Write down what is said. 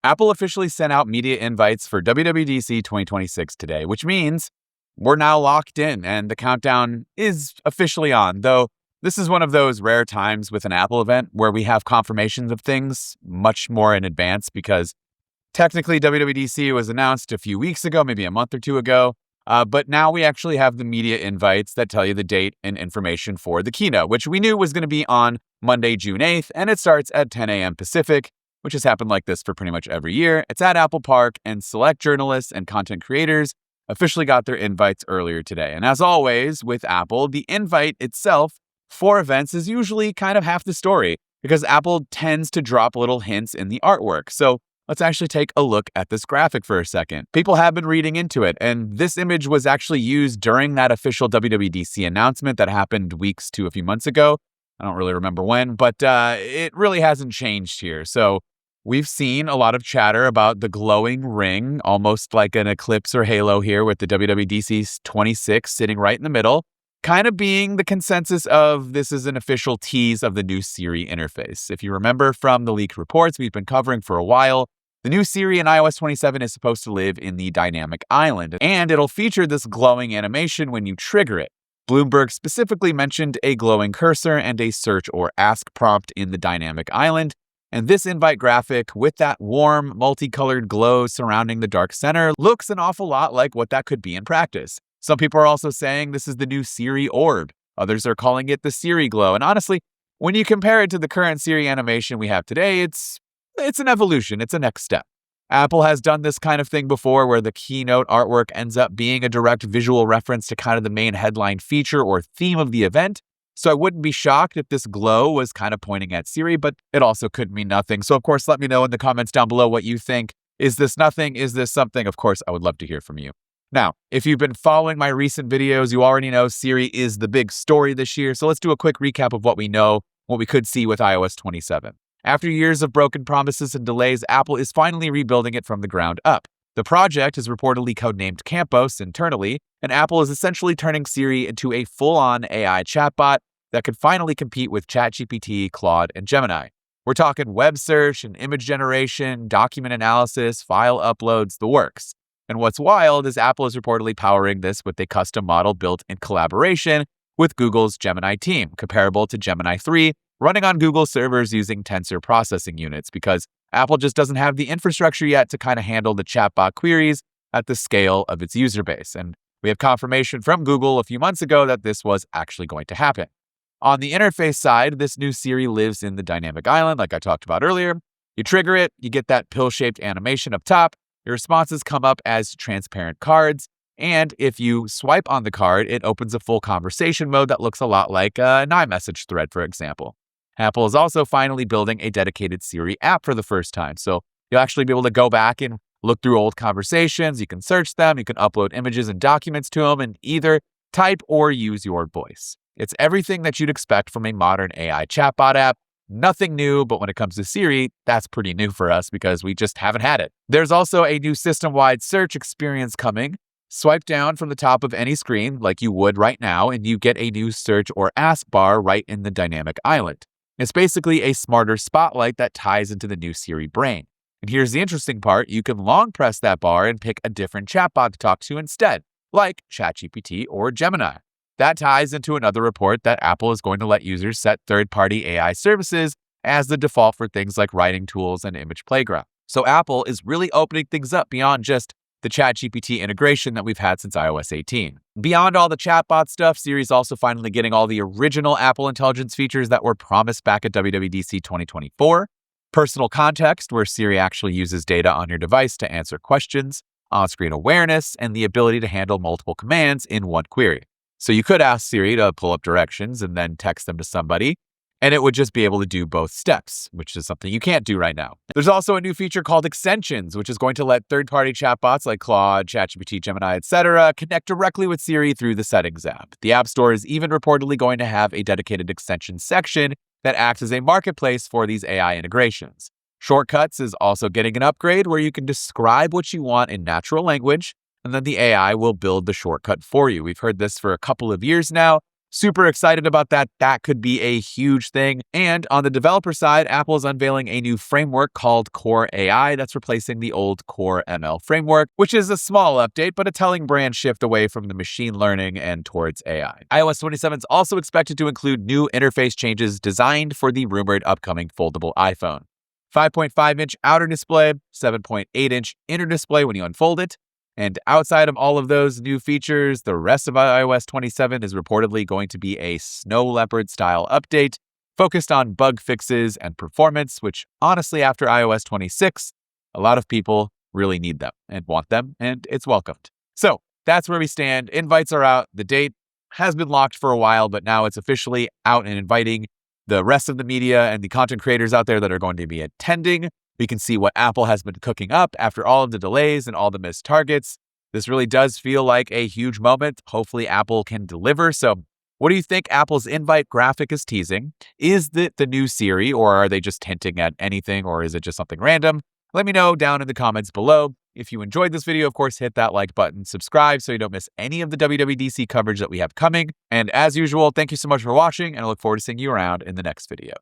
Apple officially sent out media invites for WWDC 2026 today, which means we're now locked in and the countdown is officially on, though this is one of those rare times with an Apple event where we have confirmations of things much more in advance because technically WWDC was announced a few weeks ago, maybe a month or two ago, but now we actually have the media invites that tell you the date and information for the keynote, which we knew was going to be on Monday, June 8th, and it starts at 10 a.m. Pacific, which has happened like this for pretty much every year. It's at Apple Park, and select journalists and content creators officially got their invites earlier today. And as always with Apple, the invite itself for events is usually kind of half the story because Apple tends to drop little hints in the artwork. So let's actually take a look at this graphic for a second. People have been reading into it, and this image was actually used during that official WWDC announcement that happened weeks to a few months ago. I don't really remember when, but it really hasn't changed here. So we've seen a lot of chatter about the glowing ring, almost like an eclipse or halo here with the WWDC 26 sitting right in the middle, kind of being the consensus of this is an official tease of the new Siri interface. If you remember from the leaked reports we've been covering for a while, the new Siri in iOS 27 is supposed to live in the dynamic island, and it'll feature this glowing animation when you trigger it. Bloomberg specifically mentioned a glowing cursor and a search or ask prompt in the dynamic island, and this invite graphic with that warm, multicolored glow surrounding the dark center looks an awful lot like what that could be in practice. Some people are also saying this is the new Siri orb. Others are calling it the Siri glow, and honestly, when you compare it to the current Siri animation we have today, it's an evolution, it's a next step. Apple has done this kind of thing before where the keynote artwork ends up being a direct visual reference to kind of the main headline feature or theme of the event. So I wouldn't be shocked if this glow was kind of pointing at Siri, but it also could mean nothing. So of course, let me know in the comments down below what you think. Is this nothing? Is this something? Of course, I would love to hear from you. Now, if you've been following my recent videos, you already know Siri is the big story this year. So let's do a quick recap of what we know, what we could see with iOS 27. After years of broken promises and delays, Apple is finally rebuilding it from the ground up. The project is reportedly codenamed Campos internally, and Apple is essentially turning Siri into a full-on AI chatbot that could finally compete with ChatGPT, Claude, and Gemini. We're talking web search and image generation, document analysis, file uploads, the works. And what's wild is Apple is reportedly powering this with a custom model built in collaboration with Google's Gemini team, comparable to Gemini 3, running on Google servers using tensor processing units because Apple just doesn't have the infrastructure yet to kind of handle the chatbot queries at the scale of its user base. And we have confirmation from Google a few months ago that this was actually going to happen. On the interface side, this new Siri lives in the dynamic island, like I talked about earlier. You trigger it, you get that pill-shaped animation up top. Your responses come up as transparent cards. And if you swipe on the card, it opens a full conversation mode that looks a lot like an iMessage thread, for example. Apple is also finally building a dedicated Siri app for the first time. So you'll actually be able to go back and look through old conversations. You can search them. You can upload images and documents to them and either type or use your voice. It's everything that you'd expect from a modern AI chatbot app. Nothing new, but when it comes to Siri, that's pretty new for us because we just haven't had it. There's also a new system-wide search experience coming. Swipe down from the top of any screen like you would right now, and you get a new search or ask bar right in the dynamic island. It's basically a smarter spotlight that ties into the new Siri brain. And here's the interesting part. You can long press that bar and pick a different chatbot to talk to instead, like ChatGPT or Gemini. That ties into another report that Apple is going to let users set third-party AI services as the default for things like writing tools and image playground. So Apple is really opening things up beyond just the ChatGPT integration that we've had since iOS 18. Beyond all the chatbot stuff, Siri's also finally getting all the original Apple Intelligence features that were promised back at WWDC 2024. Personal context, where Siri actually uses data on your device to answer questions, on-screen awareness, and the ability to handle multiple commands in one query. So you could ask Siri to pull up directions and then text them to somebody, and it would just be able to do both steps, which is something you can't do right now. There's also a new feature called Extensions, which is going to let third-party chatbots like Claude, ChatGPT, Gemini, etc. connect directly with Siri through the Settings app. The App Store is even reportedly going to have a dedicated extension section that acts as a marketplace for these AI integrations. Shortcuts is also getting an upgrade where you can describe what you want in natural language, and then the AI will build the shortcut for you. We've heard this for a couple of years now, Super excited about that. That could be a huge thing. And on the developer side, Apple is unveiling a new framework called Core AI that's replacing the old Core ML framework, which is a small update, but a telling brand shift away from the machine learning and towards AI. iOS 27 is also expected to include new interface changes designed for the rumored upcoming foldable iPhone. 5.5-inch outer display, 7.8-inch inner display when you unfold it. And outside of all of those new features, the rest of iOS 27 is reportedly going to be a snow leopard style update focused on bug fixes and performance, which honestly, after iOS 26, a lot of people really need them and want them, and it's welcomed. So that's where we stand. Invites are out. The date has been locked for a while, but now it's officially out and inviting the rest of the media and the content creators out there that are going to be attending. We can see what Apple has been cooking up after all of the delays and all the missed targets. This really does feel like a huge moment. Hopefully, Apple can deliver. So, what do you think Apple's invite graphic is teasing? Is it the new Siri, or are they just hinting at anything, or is it just something random? Let me know down in the comments below. If you enjoyed this video, of course, hit that like button, subscribe so you don't miss any of the WWDC coverage that we have coming. And as usual, thank you so much for watching, and I look forward to seeing you around in the next video.